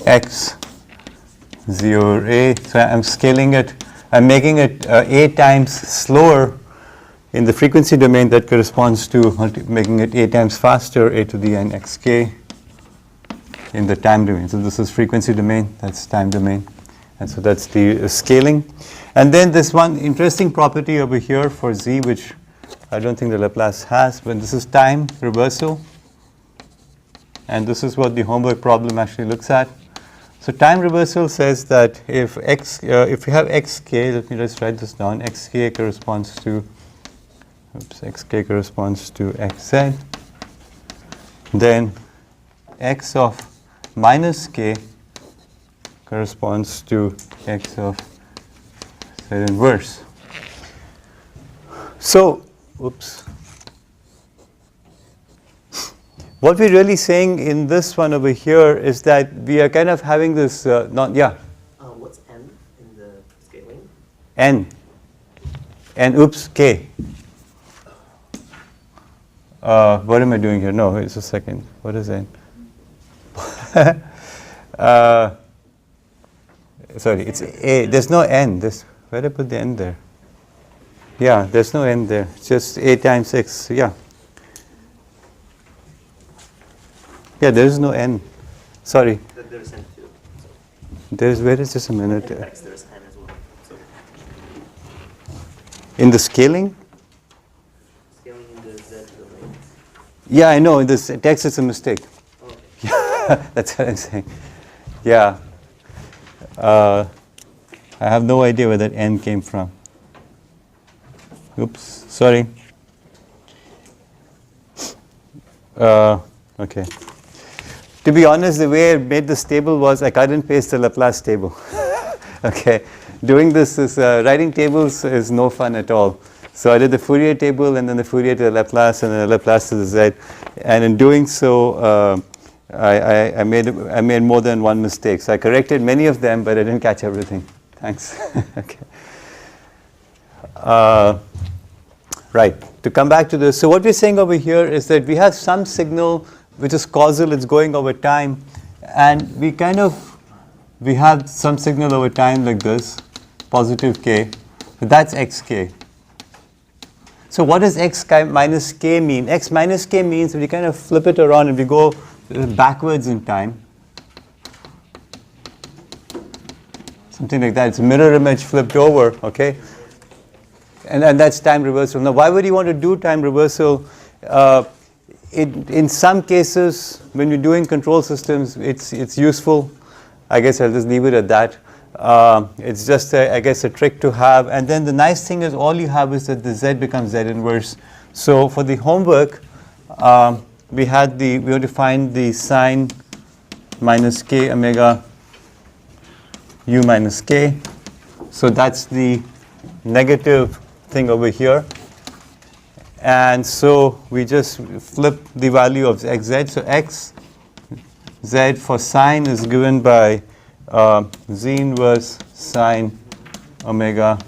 x 0 a. So I'm scaling it. I'm making it a times slower in the frequency domain. That corresponds to making it a times faster, a to the n xk in the time domain. So this is frequency domain, that's time domain. And so that's the scaling. And then this one interesting property over here for z, which I don't think the Laplace has, but this is time reversal. And this is what the homework problem actually looks at. So time reversal says that if we have xk, let me just write this down, xk corresponds to xz, then x of minus k corresponds to x of z inverse. So, what we're really saying in this one over here is that we are kind of having this, what's n in the scaling? N, k. What am I doing here? No, it's a second. What is n? Sorry, it's a. There's no n. Where did I put the n there? Yeah, there's no n there. It's just a times x. Yeah. Yeah, there is no n. Sorry. There's n too. Where is just a minute? In x there's n as well. So in the scaling? Scaling in the z domain. Yeah, I know. In this text, it's a mistake. Okay. Yeah, that's what I'm saying. Yeah. I have no idea where that n came from. Oops, sorry. Okay. To be honest, the way I made this table was I couldn't paste the Laplace table. Okay. Doing this is, writing tables is no fun at all. So I did the Fourier table and then the Fourier to the Laplace and then the Laplace to the Z. And in doing so, I made more than one mistake. So I corrected many of them, but I didn't catch everything. Thanks. Okay. Right. To come back to this, so what we're saying over here is that we have some signal which is causal, it's going over time, and we have some signal over time like this, positive k, that's xk. So what does x minus k mean? X minus k means if we kind of flip it around and we go backwards in time, something like that, it's a mirror image flipped over, okay? And that's time reversal. Now, why would you want to do time reversal? In some cases, when you're doing control systems, it's useful. I guess I'll just leave it at that. It's just, I guess, a trick to have. And then the nice thing is all you have is that the z becomes z inverse. So for the homework, we had to find the sine minus k omega u minus k. So that's the negative thing over here. And so we just flip the value of xz. So x z for sine is given by z inverse sine omega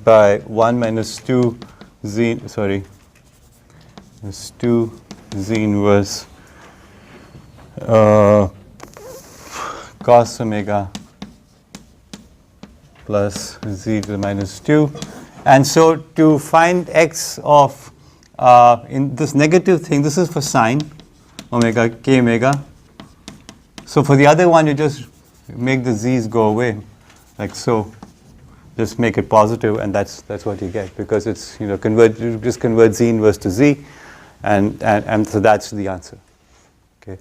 by 1 minus 2 z, sorry, is 2 z inverse cos omega plus z to the minus 2. And so to find x of, in this negative thing, this is for sine, omega, k omega. So for the other one, you just make the z's go away, like so. Just make it positive, and that's what you get, because it's, you just convert z inverse to z, and so that's the answer. Okay,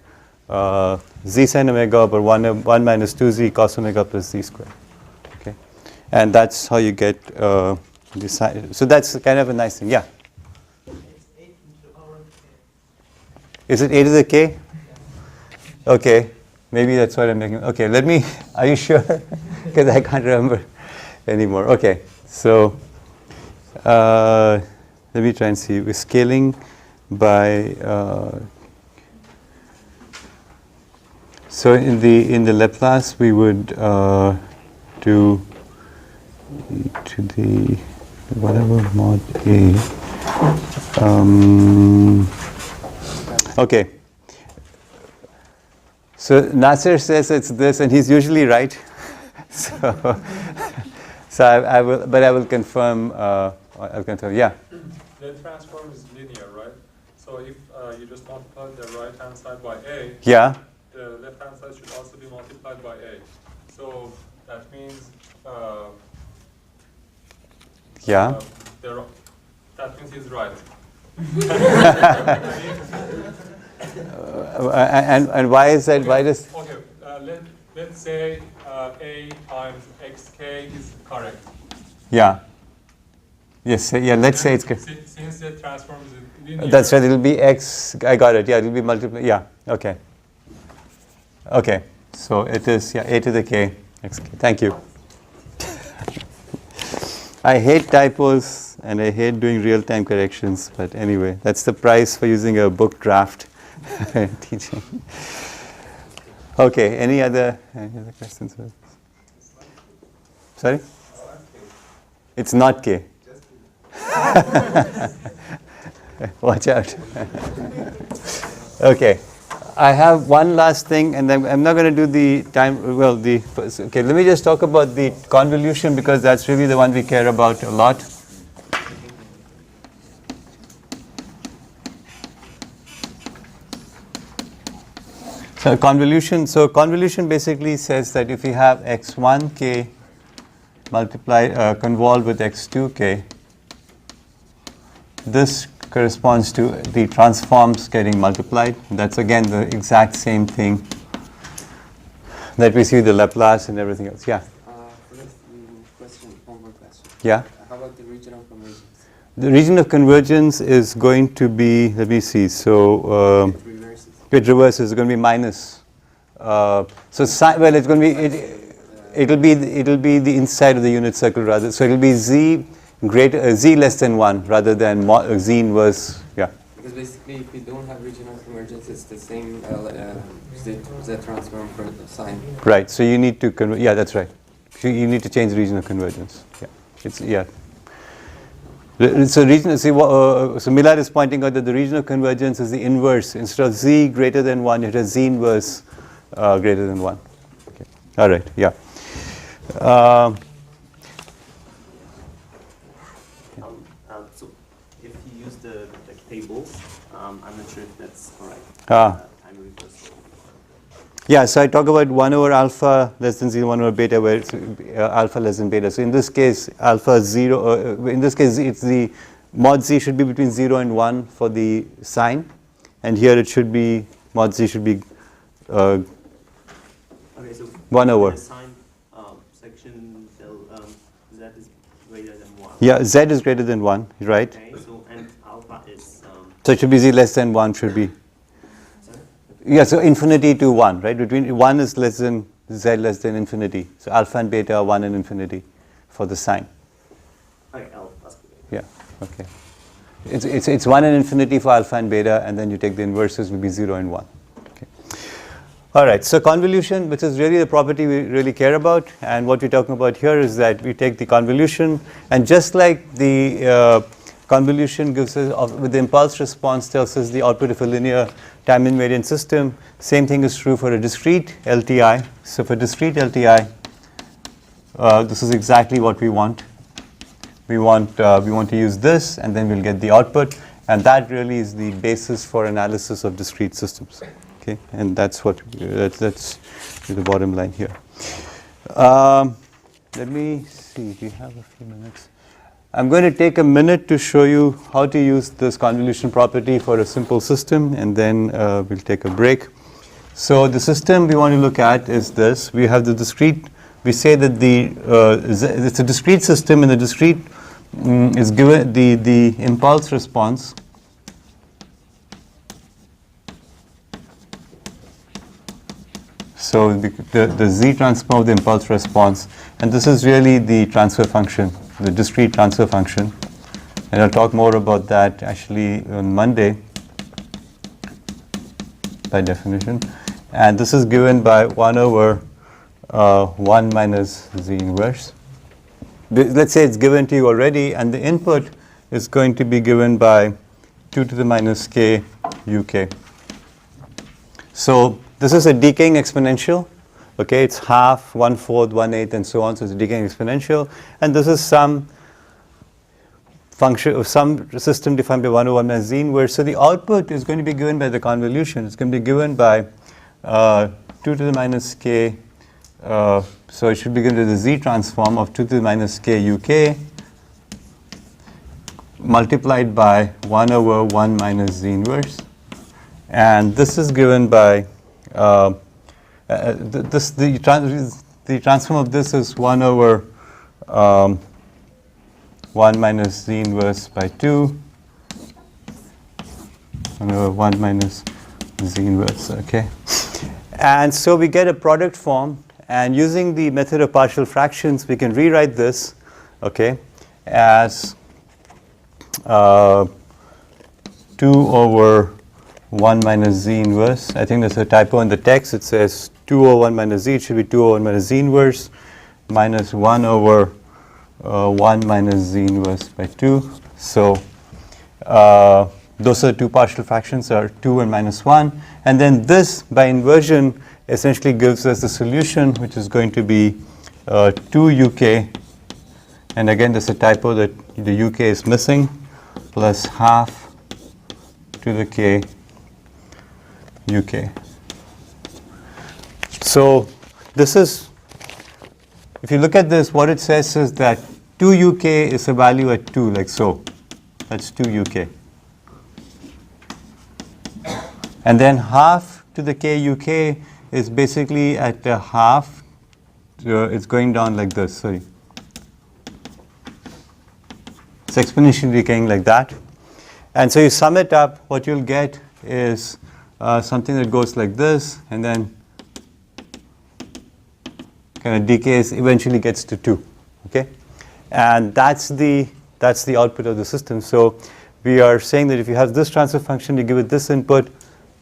z sine omega over 1 minus 2z cos omega plus z squared. Okay, and that's how you get so that's kind of a nice thing. Yeah. Is it a to the k? Okay, maybe that's what I'm making. Okay, let me. Are you sure? Because I can't remember anymore. Okay, so let me try and see. We're scaling by. So in the Laplace we would do e to the whatever mod a. Okay. So Nasser says it's this, and he's usually right. So, so I will, but I will confirm. I'll confirm. Yeah. The transform is linear, right? So if you just multiply the right-hand side by a, Yeah. the left-hand side should also be multiplied by a. So that means Yeah. that means he's right. And why is that? Why does? Okay. Let's say a times xk is correct. Yeah. Yes. Yeah. Let's say it's. Since the transform is linear. That's right. It'll be x. I got it. Yeah. It'll be multiplied. Yeah. Okay. Okay. So it is. Yeah. A to the k. Xk. Thank you. I hate typos and I hate doing real-time corrections. But anyway, that's the price for using a book draft teaching. Okay. Any other questions? Sorry. It's not k. Watch out. Okay. I have one last thing, and then I'm not going to do the time. Well, okay. Let me just talk about the convolution because that's really the one we care about a lot. So convolution basically says that if you have x1k convolved with x2k, this corresponds to the transforms getting multiplied. That's again the exact same thing that we see with the Laplace and everything else. Yeah? One more question. Yeah? How about the region of convergence? The region of convergence is going to be, let me see, so It reverses. it reverses, it's going to be minus. Well, it's going to be, it'll be the inside of the unit circle rather. So it'll be z less than 1 rather than z inverse. Yeah. Because basically, if we don't have regional convergence, it's the same z transform for the sign. Right. So you need to convert. Yeah, that's right. You need to change the region of convergence. Yeah. It's yeah. So region. See, so Millar is pointing out that the region of convergence is the inverse. Instead of z greater than 1, it has z inverse greater than 1. Okay. All right. Yeah. So if you use the tables, I'm not sure if that's correct. Ah. Time reversal. Yeah, so I talk about 1 over alpha less than 0, 1 over beta, where it's alpha less than beta. So in this case, alpha is 0. In this case, it's the mod z should be between 0 and 1 for the sign. And here it should be, mod z should be Okay, so 1 over. the sign section, z is greater than 1. Yeah, z is greater than 1, right? Okay, so and alpha is. So it should be z less than 1 should be. Sorry? Yeah, so infinity to 1, right? Between 1 is less than z less than infinity. So alpha and beta are 1 and infinity for the sign. Okay, alpha. Yeah, okay. It's 1 and infinity for alpha and beta, and then you take the inverses, will be 0 and 1. Okay. All right, so convolution, which is really the property we really care about, and what we're talking about here is that we take the convolution, and just like the convolution gives us, with the impulse response tells us the output of a linear time invariant system, same thing is true for a discrete LTI. So for discrete LTI, this is exactly what we want. We want to use this, and then we'll get the output, and that really is the basis for analysis of discrete systems. Okay, and that's what that's the bottom line here. Let me see. We have a few minutes. I'm going to take a minute to show you how to use this convolution property for a simple system, and then we'll take a break. So the system we want to look at is this. We have the discrete. We say that it's a discrete system, and the discrete is given the impulse response. So the z transform of the impulse response, and this is really the transfer function, the discrete transfer function, and I'll talk more about that actually on Monday by definition. And this is given by 1 over 1 minus z inverse. Let's say it's given to you already, and the input is going to be given by 2 to the minus k uk. So this is a decaying exponential. Okay, it's half, 1/4, 1/8, and so on. So it's a decaying exponential, and this is some function of some system defined by 1 over 1 minus z inverse. So the output is going to be given by the convolution. It's going to be given by 2 to the minus k. So it should be given to the z transform of 2 to the minus k uk multiplied by 1 over 1 minus z inverse, and this is given by the transform of this is 1 over 1 minus z inverse by 2, 1 over 1 minus z inverse, okay. And so we get a product form, and using the method of partial fractions, we can rewrite this, okay, as 2 over 1 minus z inverse. I think there's a typo in the text. It says 2 over 1 minus z. It should be 2 over 1 minus z inverse minus 1 over 1 minus z inverse by 2. So those are two partial fractions, are 2 and minus 1. And then this, by inversion, essentially gives us the solution, which is going to be 2 uk. And again, there's a typo that the uk is missing, plus half to the k uk. So this is, if you look at this, what it says is that 2 uk is a value at 2, like so. That's 2 uk. And then half to the k uk is basically at a half. It's going down like this, sorry. It's exponentially decaying like that. And so you sum it up, what you'll get is something that goes like this, and then kind of decays, eventually gets to 2, okay? And that's the output of the system. So we are saying that if you have this transfer function, you give it this input,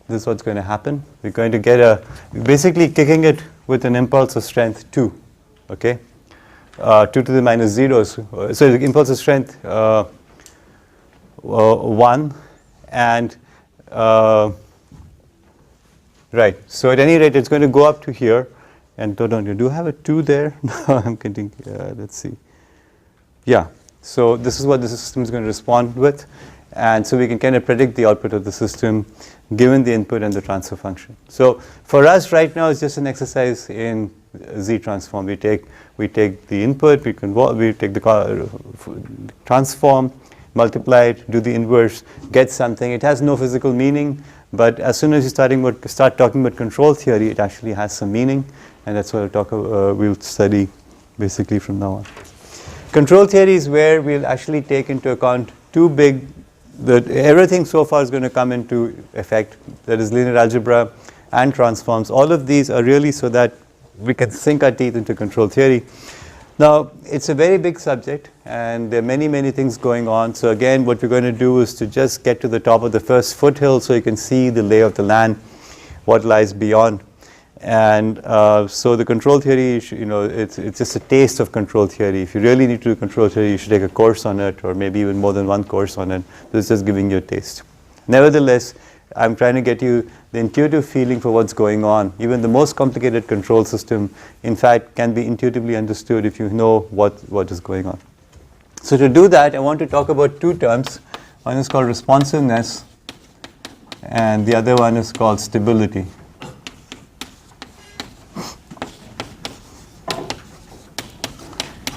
this is what's going to happen. We're going to get basically kicking it with an impulse of strength 2, okay? 2 to the minus 0, so the impulse of strength 1, and right, so at any rate it's going to go up to here, and don't you do have a 2 there? No, I'm kidding. Let's see. Yeah, so this is what the system is going to respond with, and so we can kind of predict the output of the system given the input and the transfer function. So for us right now, it's just an exercise in Z transform. We take the input, we take the transform, multiply it, do the inverse, get something. It has no physical meaning, but as soon as you start talking about control theory, it actually has some meaning, and that's what we'll study basically from now on. Control theory is where we'll actually take into account everything so far is going to come into effect, that is linear algebra and transforms. All of these are really so that we can sink our teeth into control theory. Now, it's a very big subject, and there are many, many things going on. So again, what we're going to do is to just get to the top of the first foothill so you can see the lay of the land, what lies beyond. And so the control theory, it's just a taste of control theory. If you really need to do control theory, you should take a course on it, or maybe even more than one course on it. This is just giving you a taste. Nevertheless, I'm trying to get you the intuitive feeling for what's going on. Even the most complicated control system, in fact, can be intuitively understood if you know what is going on. So to do that, I want to talk about two terms. One is called responsiveness, and the other one is called stability.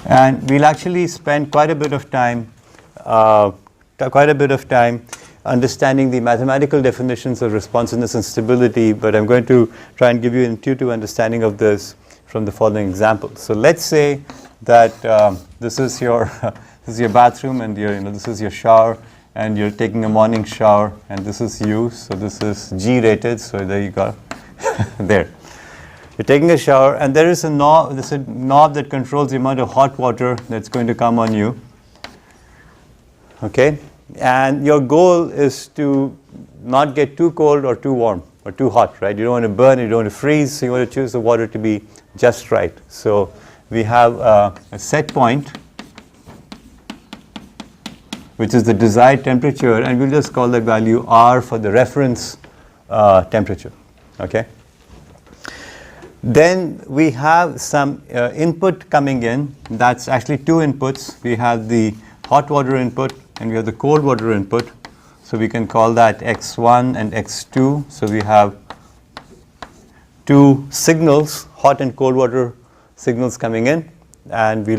And we'll actually spend quite a bit of time understanding the mathematical definitions of responsiveness and stability, but I'm going to try and give you an intuitive understanding of this from the following example. So let's say that this is your bathroom, and this is your shower, and you're taking a morning shower, and this is you, so this is G rated, so there you go. There. You're taking a shower, and there's a knob that controls the amount of hot water that's going to come on you. Okay? And your goal is to not get too cold or too warm or too hot, right? You don't want to burn, you don't want to freeze, so you want to choose the water to be just right. So we have a set point, which is the desired temperature, and we'll just call that value R for the reference temperature. Okay? Then we have some input coming in. That's actually two inputs. We have the hot water input and we have the cold water input. So we can call that x1 and x2. So we have two signals, hot and cold water signals coming in, and we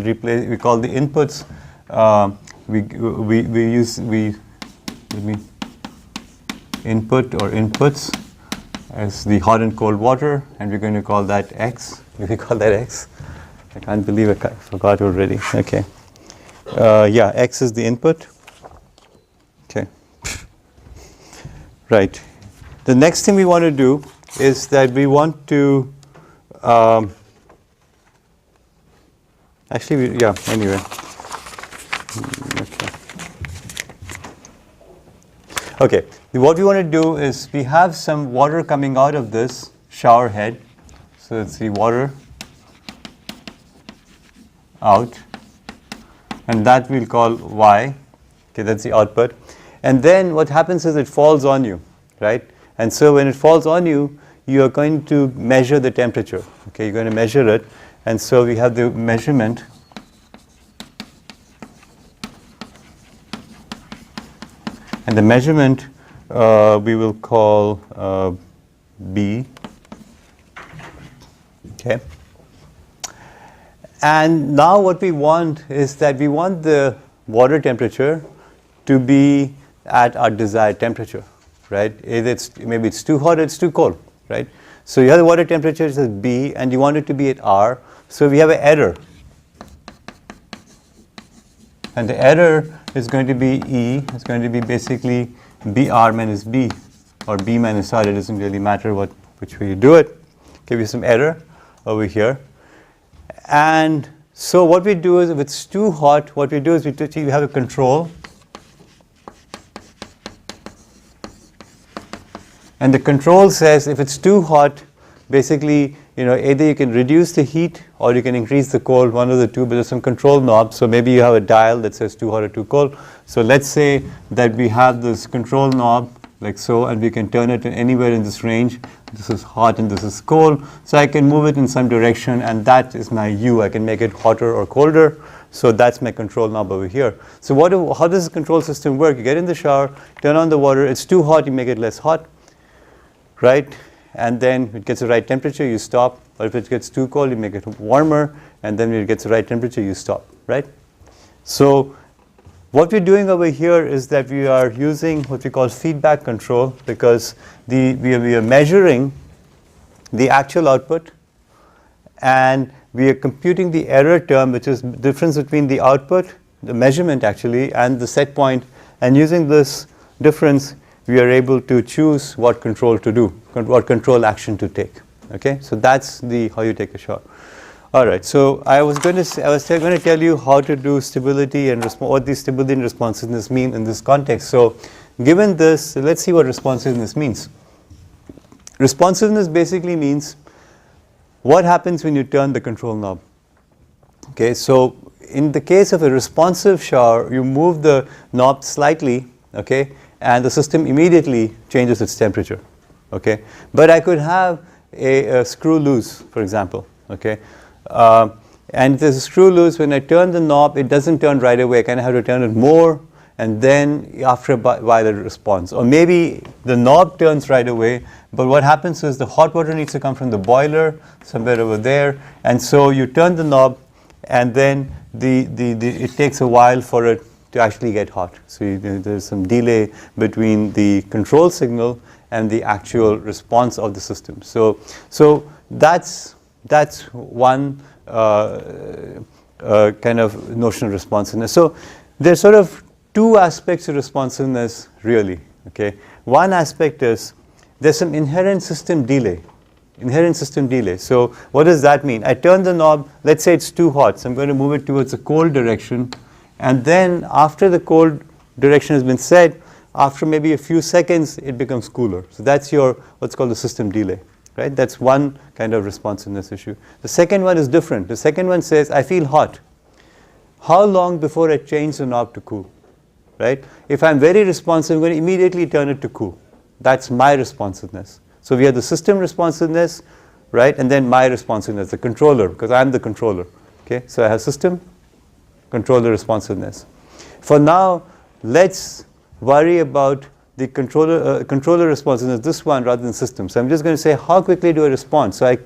call the inputs. Input or inputs as the hot and cold water, and we're going to call that x. We call that x. I can't believe I forgot already. Okay. Yeah, x is the input. Okay. Right. The next thing we want to do is that we want to anyway. Okay, what we want to do is we have some water coming out of this shower head. So it's the water out, and that we'll call y. Okay, that's the output. And then what happens is it falls on you, right? And so when it falls on you, you are going to measure the temperature. Okay, you're going to measure it. And so we have the measurement. And the measurement we will call B. Okay. And now what we want is that we want the water temperature to be at our desired temperature, right? Maybe it's too hot or it's too cold, right? So you have the water temperature is B and you want it to be at R. So we have an error. And the error is going to be E. It's going to be basically BR minus B or B minus R. It doesn't really matter which way you do it. Give you some error over here. And so what we do is if it's too hot, what we do is we have a control. And the control says if it's too hot, basically, either you can reduce the heat or you can increase the cold, one of the two, but there's some control knob. So maybe you have a dial that says too hot or too cold. So let's say that we have this control knob like so, and we can turn it anywhere in this range. This is hot and this is cold. So I can move it in some direction, and that is my U. I can make it hotter or colder. So that's my control knob over here. So how does the control system work? You get in the shower, turn on the water. It's too hot, you make it less hot, right? And then it gets the right temperature, you stop. Or if it gets too cold, you make it warmer, and then when it gets the right temperature, you stop, right? So what we're doing over here is that we are using what we call feedback control, because we are measuring the actual output, and we are computing the error term, which is the difference between the output, the measurement actually, and the set point. And using this difference, we are able to choose what control to do, what control action to take. Okay, so that's how you take a shower. All right, so I was going to tell you how to do stability and what the stability and responsiveness mean in this context. So given this, let's see what responsiveness means. Responsiveness basically means what happens when you turn the control knob. Okay, so in the case of a responsive shower, you move the knob slightly, okay, and the system immediately changes its temperature. Okay, but I could have a screw loose, for example. Okay. And there's a screw loose. When I turn the knob, it doesn't turn right away. I kind of have to turn it more, and then after a while it responds. Or maybe the knob turns right away, but what happens is the hot water needs to come from the boiler somewhere over there, and so you turn the knob, and then it takes a while for it to actually get hot. So there's some delay between the control signal and the actual response of the system. So that's one kind of notion of responsiveness. So there's sort of two aspects of responsiveness, really. Okay, one aspect is there's some inherent system delay. So what does that mean? I turn the knob. Let's say it's too hot, so I'm going to move it towards the cold direction, and then after the cold direction has been set, after maybe a few seconds, it becomes cooler. So that's your what's called the system delay. Right? That's one kind of responsiveness issue. The second one is different. The second one says, I feel hot. How long before I change the knob to cool? Right? If I'm very responsive, I'm going to immediately turn it to cool. That's my responsiveness. So we have the system responsiveness, right? And then my responsiveness, the controller, because I'm the controller. Okay, so I have system, controller responsiveness. For now, let's worry about the controller responsiveness, this one rather than system. So I'm just going to say how quickly do I respond. So I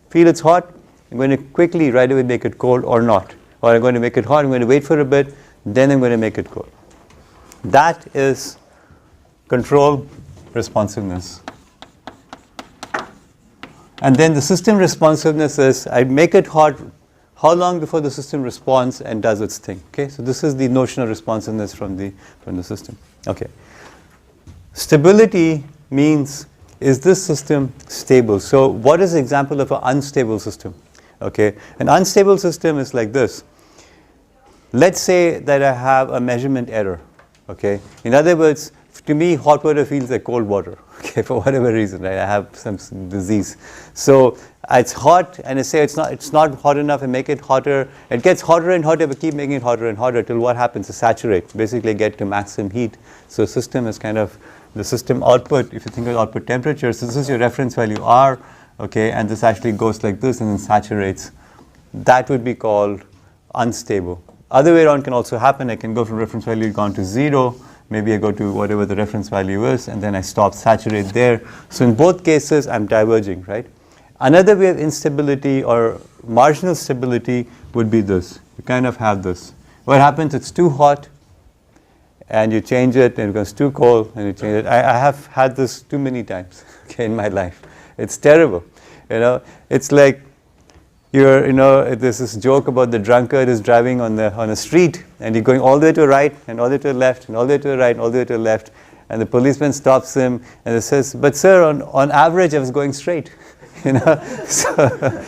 feel it's hot, I'm going to quickly right away make it cold or not. Or I'm going to make it hot, I'm going to wait for a bit, then I'm going to make it cold. That is control responsiveness. And then the system responsiveness is I make it hot, how long before the system responds and does its thing. Okay, so this is the notion of responsiveness from the system. Okay. Stability means, is this system stable? So what is the example of an unstable system? Okay, an unstable system is like this. Let's say that I have a measurement error. Okay, in other words, to me hot water feels like cold water. Okay, for whatever reason, right? I have some disease. So it's hot, and I say it's not hot enough, and make it hotter. It gets hotter and hotter, but keep making it hotter and hotter till what happens? It saturates, basically get to maximum heat. So system is kind of the system output. If you think of output temperature, so this is your reference value R, okay, and this actually goes like this and then saturates. That would be called unstable. Other way around can also happen. I can go from reference value gone to 0. Maybe I go to whatever the reference value is, and then I stop, saturate there. So in both cases, I'm diverging, right? Another way of instability or marginal stability would be this. You kind of have this. What happens? It's too hot, and you change it, and it becomes too cold, and you change it. I have had this too many times, okay, in my life. It's terrible. You know, it's like there's this joke about the drunkard is driving on a street, and he's going all the way to the right, and all the way to the left, and all the way to the right, and all the way to the left, and the policeman stops him, and he says, "But sir, on average, I was going straight." So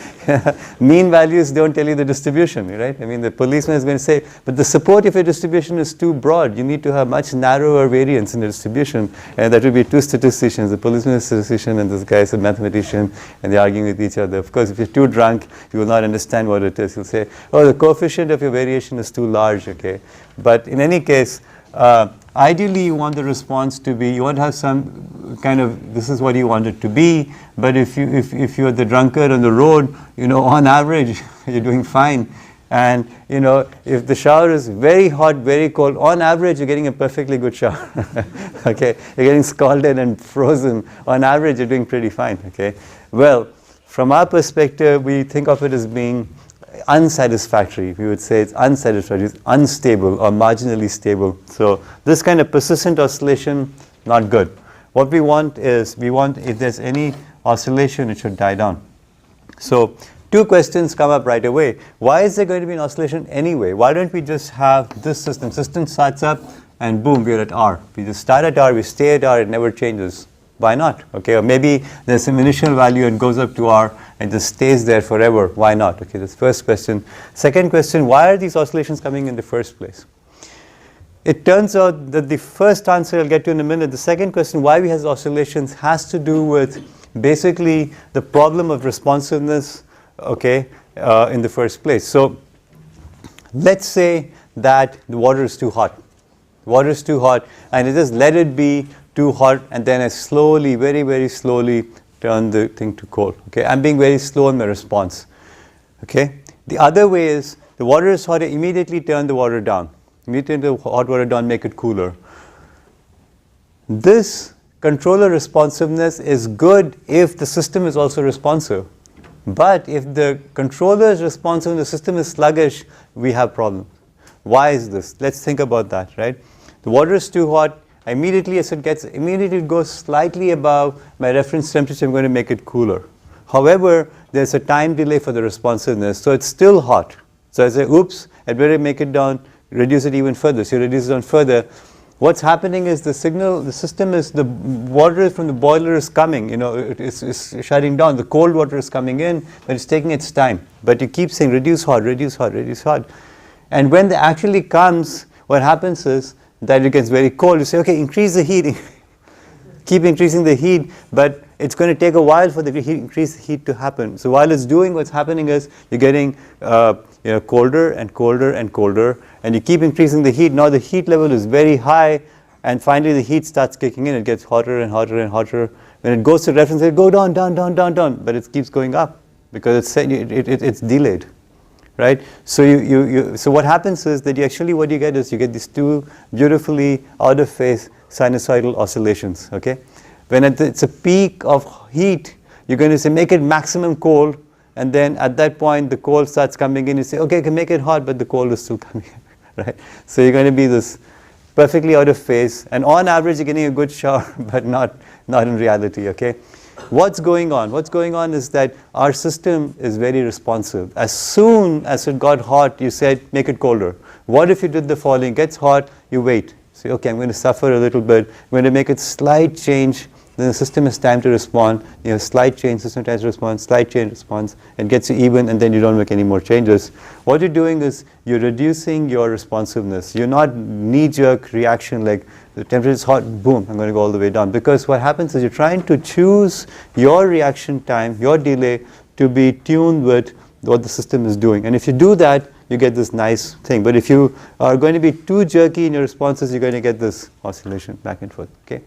mean values don't tell you the distribution, right? I mean, the policeman is going to say, but the support of your distribution is too broad. You need to have much narrower variance in the distribution, and that would be two statisticians. The policeman is a statistician, and this guy is a mathematician, and they're arguing with each other. Of course, if you're too drunk, you will not understand what it is. You'll say, oh, the coefficient of your variation is too large, okay? But in any case, ideally, you want the response to be, you want to have some kind of, this is what you want it to be, but if you're the drunkard on the road, on average, you're doing fine. And, if the shower is very hot, very cold, on average, you're getting a perfectly good shower. Okay, you're getting scalded and frozen. On average, you're doing pretty fine, okay? Well, from our perspective, we think of it as being unsatisfactory. We would say it's unsatisfactory, it's unstable or marginally stable. So this kind of persistent oscillation, not good. What we want is, if there's any oscillation, it should die down. So two questions come up right away. Why is there going to be an oscillation anyway? Why don't we just have this system? System starts up and boom, we're at R. We just start at R, we stay at R, it never changes. Why not? Okay, or maybe there's some initial value, it goes up to R and just stays there forever. Why not? Okay, that's the first question. Second question, why are these oscillations coming in the first place? It turns out that the first answer I'll get to in a minute. The second question, why we have oscillations, has to do with basically the problem of responsiveness, okay, in the first place. So let's say that the water is too hot. The water is too hot, and I just let it be too hot, and then I slowly, very, very slowly turn the thing to cold. Okay, I'm being very slow in my response. Okay, the other way is the water is hot, I immediately turn the water down. Immediately turn the hot water down, make it cooler. This controller responsiveness is good if the system is also responsive. But if the controller is responsive and the system is sluggish, we have problems. Why is this? Let's think about that, right? The water is too hot. Immediately, as it goes slightly above my reference temperature, I'm going to make it cooler. However, there's a time delay for the responsiveness, so it's still hot. So I say, oops, I'd better make it down, reduce it even further. So you reduce it down further. What's happening is the system is, the water from the boiler is coming, it's shutting down. The cold water is coming in, but it's taking its time. But you keep saying, reduce hot, reduce hot, reduce hot. And when it actually comes, what happens is that it gets very cold. You say, okay, increase the heat, keep increasing the heat, but it's going to take a while for the increased heat to happen. So while it's doing, what's happening is you're getting colder and colder and colder, and you keep increasing the heat. Now the heat level is very high, and finally the heat starts kicking in. It gets hotter and hotter and hotter, When it goes to reference, it go down, down, down, down, down, but it keeps going up because it's delayed, right? So so what happens is that what you get is you get these two beautifully out of phase sinusoidal oscillations, okay? When it's a peak of heat, you're going to say make it maximum cold, and then at that point the cold starts coming in. You say, okay, I can make it hot, but the cold is still coming in, right? So you're going to be this perfectly out of phase, and on average you're getting a good shower, but not in reality, okay? What's going on? What's going on is that our system is very responsive. As soon as it got hot, you said, make it colder. What if you did the following? It gets hot, you wait. Say, okay, I'm going to suffer a little bit. I'm going to make it slight change. Then the system has time to respond. You have slight change, system time to respond, slight change response. It gets you even, and then you don't make any more changes. What you're doing is you're reducing your responsiveness. You're not knee-jerk reaction like the temperature is hot, boom, I'm going to go all the way down. Because what happens is you're trying to choose your reaction time, your delay, to be tuned with what the system is doing. And if you do that, you get this nice thing. But if you are going to be too jerky in your responses, you're going to get this oscillation back and forth, okay?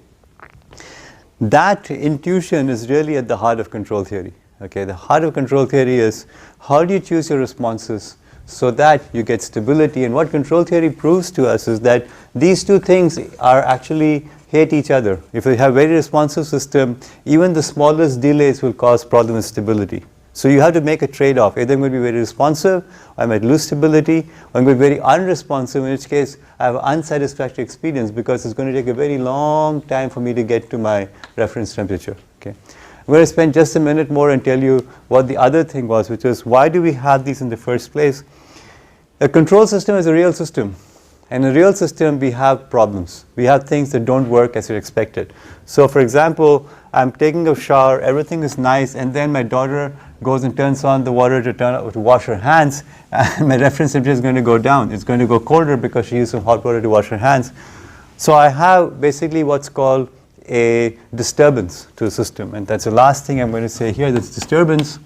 That intuition is really at the heart of control theory. Okay, the heart of control theory is how do you choose your responses so that you get stability. And what control theory proves to us is that these two things are actually hate each other. If you have a very responsive system, even the smallest delays will cause problem with stability. So you have to make a trade-off. Either I'm going to be very responsive, or I might lose stability, or I'm going to be very unresponsive, in which case I have an unsatisfactory experience because it's going to take a very long time for me to get to my reference temperature. Okay. I'm going to spend just a minute more and tell you what the other thing was, which is why do we have these in the first place? A control system is a real system. And in a real system, we have problems. We have things that don't work as you expected. So for example, I'm taking a shower, everything is nice, and then my daughter goes and turns on the water to wash her hands, and my reference temperature is going to go down. It's going to go colder because she used some hot water to wash her hands. So I have basically what's called a disturbance to the system. And that's the last thing I'm going to say here, that's disturbance.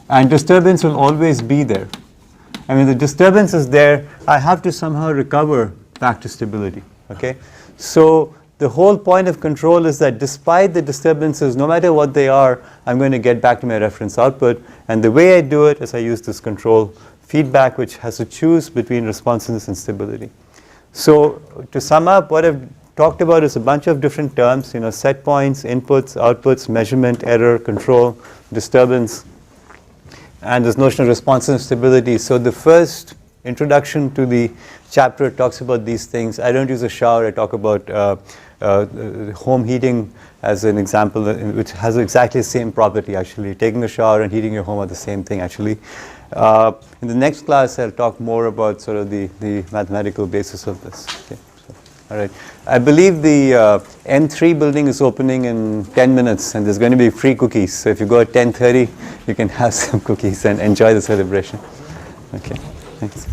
And disturbance will always be there. I mean, the disturbance is there. I have to somehow recover back to stability. Okay? So the whole point of control is that despite the disturbances, no matter what they are, I'm going to get back to my reference output. And the way I do it is I use this control feedback, which has to choose between responsiveness and stability. So to sum up, what I've talked about is a bunch of different terms, set points, inputs, outputs, measurement, error, control, disturbance, and this notion of responsiveness and stability. So the first introduction to the chapter talks about these things. I don't use a shower. I talk about home heating as an example, which has exactly the same property actually. Taking a shower and heating your home are the same thing actually. In the next class, I'll talk more about sort of the mathematical basis of this. Okay. All right. I believe the N3 building is opening in 10 minutes, and there's going to be free cookies. So if you go at 10:30, you can have some cookies and enjoy the celebration. Okay. Thanks.